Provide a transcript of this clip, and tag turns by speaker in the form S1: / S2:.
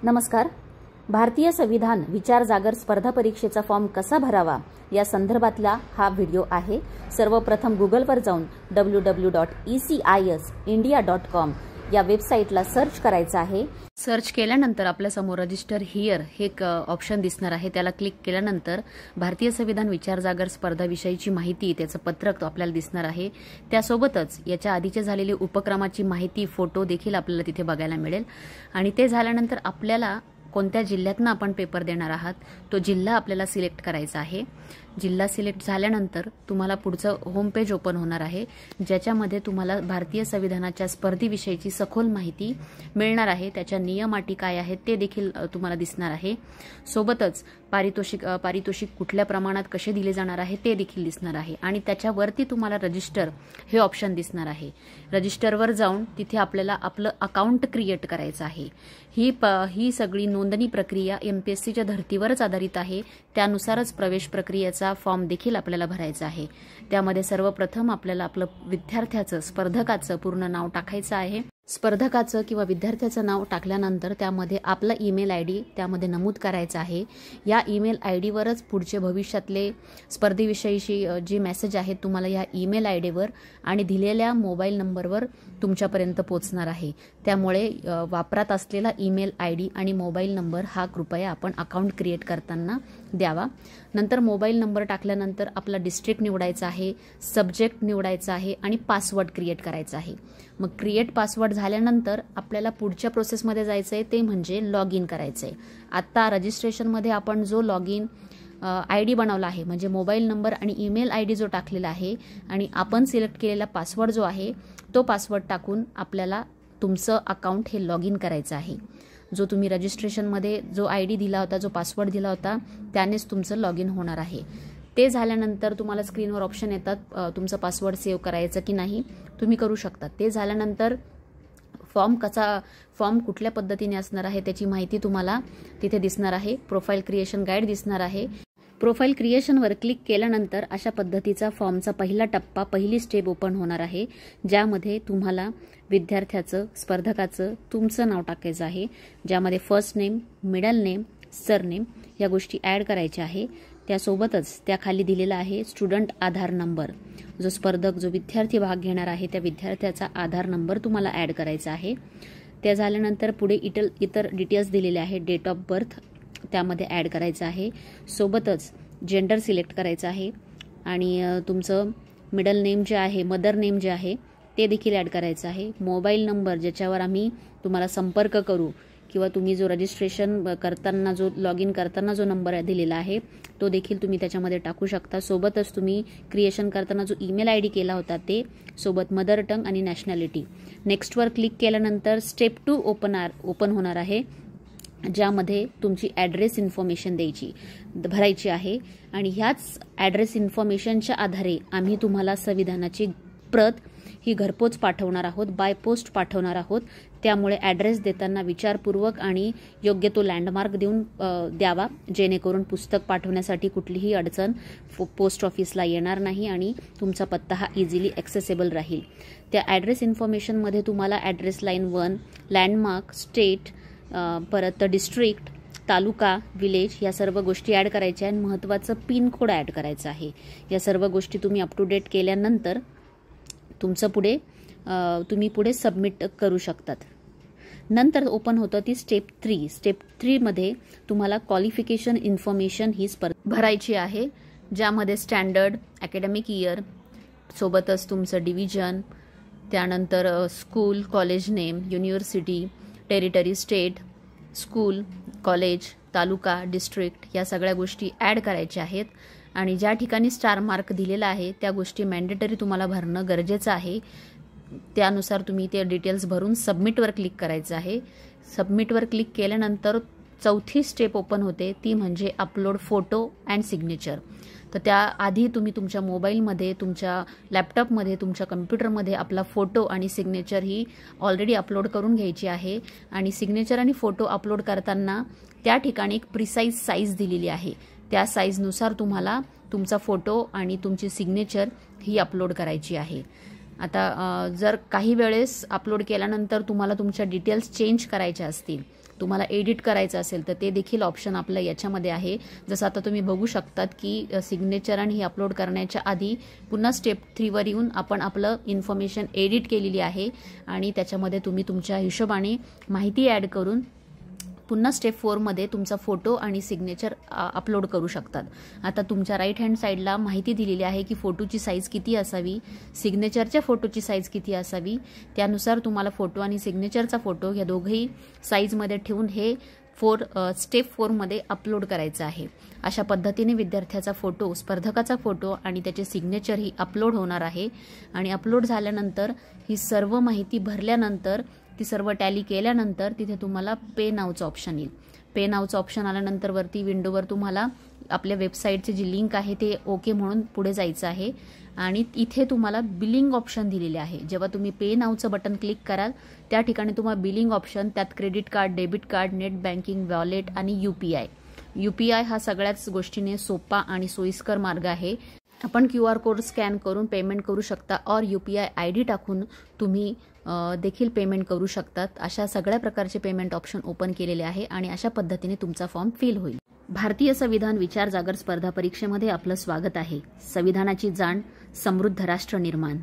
S1: नमस्कार. भारतीय संविधान विचार जागर स्पर्धा परीक्षेचा फॉर्म कसा भरावा या संदर्भातला हा व्हिडिओ आहे. सर्वप्रथम गुगलवर जाऊन www.ecisindia.com या वेबसाईटला सर्च करायचं आहे. सर्च केल्यानंतर आपल्या समोर रजिस्टर हिअर हे एक ऑप्शन दिसणार आहे. त्याला क्लिक केल्यानंतर भारतीय संविधान विचार जागर स्पर्धा विषयीची माहिती, त्याचं पत्रक आपल्याला दिसणार आहे. त्यासोबतच याच्या आधीचे झालेले उपक्रमाची माहिती, फोटो देखील आपल्याला तिथे बघायला मिळेल. आणि ते झाल्यानंतर आपल्याला कोणत्या जिल्ह्यातनं आपण पेपर देणार आहात तो जिल्हा आपल्याला सिलेक्ट करायचा आहे. जिल्हा सिलेक्ट झाल्यानंतर तुम्हाला पुढचं होम पेज ओपन होणार आहे, ज्याच्यामध्ये तुम्हाला भारतीय संविधानाच्या स्पर्धेविषयीची सखोल माहिती मिळणार आहे. त्याच्या नियम अटी काय आहेत ते देखील तुम्हाला दिसणार आहे. सोबतच पारितोषिक कुठल्या प्रमाणात कसे दिले जाणार आहे ते देखील दिसणार आहे. आणि त्याच्यावरती तुम्हाला रजिस्टर हे ऑप्शन दिसणार आहे. रजिस्टरवर जाऊन तिथे आपल्याला आपलं अकाउंट क्रिएट करायचं आहे. ही सगळी नोंदणी प्रक्रिया MPSCच्या धर्तीवरच आधारित आहे. त्यानुसारच प्रवेश प्रक्रियेचा फॉर्म देखील आपल्याला भरायचा आहे. त्यामध्ये सर्वप्रथम आपल्याला आपलं विद्यार्थ्याचं, स्पर्धकाचं पूर्ण नाव टाकायचं आहे. स्पर्धकाचं किंवा विद्यार्थ्याचं नाव टाकल्यानंतर त्यामध्ये आपला ईमेल ID त्यामध्ये नमूद करायचा आहे. या ईमेल ID वरच पुढचे भविष्यातले स्पर्धेविषयीची जी मेसेज आहेत तुम्हाला या ईमेल ID वर आणि दिलेल्या मोबाईल नंबरवर तुमच्यापर्यंत पोहोचणार आहे. त्यामुळे वापरात असलेला ईमेल ID आणि मोबाईल नंबर हा कृपया आपण अकाउंट क्रिएट करताना द्यावा. नंतर मोबाईल नंबर टाकल्यानंतर आपला डिस्ट्रिक्ट निवडायचा आहे, सब्जेक्ट निवडायचा आहे आणि पासवर्ड क्रिएट करायचा आहे. मग क्रिएट पासवर्ड झाल्यानंतर आपल्याला पुढच्या प्रोसेसमध्ये जायचं आहे, ते म्हणजे लॉग इन करायचं आहे. आत्ता रजिस्ट्रेशनमध्ये आपण जो लॉग इन ID बनवला आहे, म्हणजे मोबाईल नंबर आणि ईमेल ID जो टाकलेला आहे आणि आपण सिलेक्ट केलेला पासवर्ड जो आहे तो पासवर्ड टाकून आपल्याला तुमचं अकाउंट हे लॉग इन करायचं आहे. जो तुम्ही रजिस्ट्रेशनमध्ये जो ID दिला होता, जो पासवर्ड दिला होता, त्यानेच तुमचं लॉग इन होणार आहे. ते झाल्यानंतर तुम्हाला स्क्रीनवर ऑप्शन येतात, तुमचं पासवर्ड सेव्ह करायचं की नाही, तुम्ही करू शकता. ते झाल्यानंतर फॉर्म कुठल्या पद्धतीने असणार आहे त्याची माहिती तुम्हाला तिथे दिसणार आहे. प्रोफाईल क्रिएशन गाईड दिसणार आहे. प्रोफाईल क्रिएशनवर क्लिक केल्यानंतर अशा पद्धतीचा फॉर्मचा पहिला टप्पा, पहिली स्टेप ओपन होणार आहे, ज्यामध्ये तुम्हाला विद्यार्थ्याचं, स्पर्धकाचं तुमचं नाव टाकायचं आहे, ज्यामध्ये first name, middle name, surname या गोष्टी ॲड करायच्या आहे. त्यासोबतच त्याखाली दिलेला आहे स्टुडंट आधार नंबर. जो स्पर्धक, जो विद्यार्थी भाग घेणार आहे त्या विद्यार्थ्याचा आधार नंबर तुम्हाला ॲड करायचा आहे. त्या झाल्यानंतर पुढे इतर डिटेल्स दिलेले आहे. डेट ऑफ बर्थ त्यामध्ये ॲड करायचं आहे. सोबतच जेंडर सिलेक्ट करायचं आहे आणि तुमचं मिडल नेम जे आहे, मदर नेम जे आहे ते देखील ॲड करायचं आहे. मोबाईल नंबर ज्याच्यावर आम्ही तुम्हाला संपर्क करू किंवा तुम्ही जो रजिस्ट्रेशन करताना, जो लॉग इन करताना जो नंबर दिलेला आहे तो देखील तुम्ही त्याच्यामध्ये टाकू शकता. सोबतच तुम्ही क्रिएशन करताना जो ईमेल ID केला होता ते, सोबत मदर टंग आणि नॅशनॅलिटी. नेक्स्टवर क्लिक केल्यानंतर स्टेप 2 ओपन होणार आहे, ज्यामध्ये तुमची ॲड्रेस इन्फॉर्मेशन भरायची आहे. आणि ह्याच ॲड्रेस इन्फॉर्मेशनच्या आधारे आम्ही तुम्हाला संविधानाची प्रत ही घरपोच पाठवणार आहोत, बाय पोस्ट पाठवणार आहोत. त्यामुळे ॲड्रेस देताना विचारपूर्वक आणि योग्य तो लँडमार्क देऊन द्यावा, जेणेकरून पुस्तक पाठवण्यासाठी कुठलीही अडचण पोस्ट ऑफिसला येणार नाही आणि तुमचा पत्ता हा इझिली ॲक्सेसेबल राहील. त्या ॲड्रेस इन्फॉर्मेशनमध्ये तुम्हाला ॲड्रेस लाईन 1, लँडमार्क, स्टेट, परत डिस्ट्रिक्ट, तालुका, विलेज या सर्व गोष्टी ॲड करायच्या आणि महत्त्वाचं पिन कोड ॲड करायचं आहे. या सर्व गोष्टी तुम्ही अप टू डेट केल्यानंतर तुम्ही पुढे सबमिट करू शकतात. नंतर ओपन होतं ती स्टेप 3. स्टेप 3 मध्ये तुम्हाला क्वालिफिकेशन इन्फॉर्मेशन ही भरायची आहे, ज्यामध्ये स्टँडर्ड, अकॅडमिक इयर, सोबतच तुमचं डिव्हिजन, त्यानंतर school, college name, university, territory, state, school, college, taluka, district या सगळ्या गोष्टी ॲड करायच्या आहेत. आणि ज्या ठिकाणी स्टार मार्क दिलेला आहे त्या गोष्टी मॅन्डेटरी तुम्हाला भरणं गरजेचं आहे. त्यानुसार तुम्ही ते डिटेल्स भरून सबमिटवर क्लिक करायचं आहे. सबमिटवर क्लिक केल्यानंतर चौथी स्टेप ओपन होते, ती म्हणजे अपलोड फोटो अँड सिग्नेचर. तर त्याआधी तुम्ही तुमच्या मोबाईलमध्ये, तुमच्या लॅपटॉपमध्ये, तुमच्या कम्प्युटरमध्ये आपला फोटो आणि सिग्नेचर ही ऑलरेडी अपलोड करून घ्यायची आहे. आणि सिग्नेचर आणि फोटो अपलोड करताना त्या ठिकाणी एक प्रिसाईज साईज दिलेली आहे. त्या साईजनुसार तुम्हाला तुमचा फोटो आणि तुमची सिग्नेचर ही अपलोड करायची आहे. आता जर काही वेळेस अपलोड केल्यानंतर तुम्हाला तुमच्या डिटेल्स चेंज करायच्या असतील तुम्हाला एडिट करायचं असेल तर ते देखील ऑप्शन आपलं याच्यामध्ये आहे. जसं आता तुम्ही बघू शकतात की सिग्नेचर आणि हे अपलोड करण्याच्या आधी पुन्हा स्टेप 3 वर येऊन आपण आपलं इन्फॉर्मेशन एडिट केलेली आहे आणि त्याच्यामध्ये तुम्ही तुमच्या हिशोबाने माहिती ॲड करून पुन्हा स्टेप 4 मध्ये तुमचा फोटो आणि सिग्नेचर अपलोड करू शकतात. आता तुमच्या राईट हँड साईडला माहिती दिलेली आहे की फोटोची साईज किती असावी, सिग्नेचरच्या फोटोची साईज किती असावी. त्यानुसार तुम्हाला फोटो आणि सिग्नेचरचा फोटो या दोघंही साईजमध्ये ठेवून हे स्टेप 4 मध्ये अपलोड करायचं आहे. अशा पद्धतीने विद्यार्थ्याचा फोटो, स्पर्धकाचा फोटो आणि त्याचे सिग्नेचर ही अपलोड होणार आहे आणि अपलोड झाल्यानंतर ही सर्व माहिती भरल्यानंतर ती सर्व टॅली केल्यानंतर तिथे तुम्हाला पे नावचं ऑप्शन येईल. पे नावचं ऑप्शन आल्यानंतर वरती विंडोवर तुम्हाला आपल्या वेबसाईटची जी लिंक आहे ते ओके म्हणून पुढे जायचं आहे आणि इथे तुम्हाला बिलिंग ऑप्शन दिलेले आहे. जेव्हा तुम्ही पे नावचं बटन क्लिक कराल त्या ठिकाणी तुम्हाला बिलिंग ऑप्शन, त्यात credit card, debit card, net banking, wallet आणि UPI हा सगळ्याच गोष्टीने सोपा आणि सोयीस्कर मार्ग आहे. आपण QR कोड स्कॅन करून पेमेंट करू शकता और UPI ID टाकून तुम्ही देखील पेमेंट करू शकतात. अशा सगळ्या प्रकारचे पेमेंट ऑप्शन ओपन केलेले आहे आणि अशा पद्धतीने तुमचा फॉर्म फिल होईल. भारतीय संविधान विचार जागर स्पर्धा परीक्षेमध्ये आपलं स्वागत आहे. संविधानाची जाण, समृद्ध राष्ट्र निर्माण.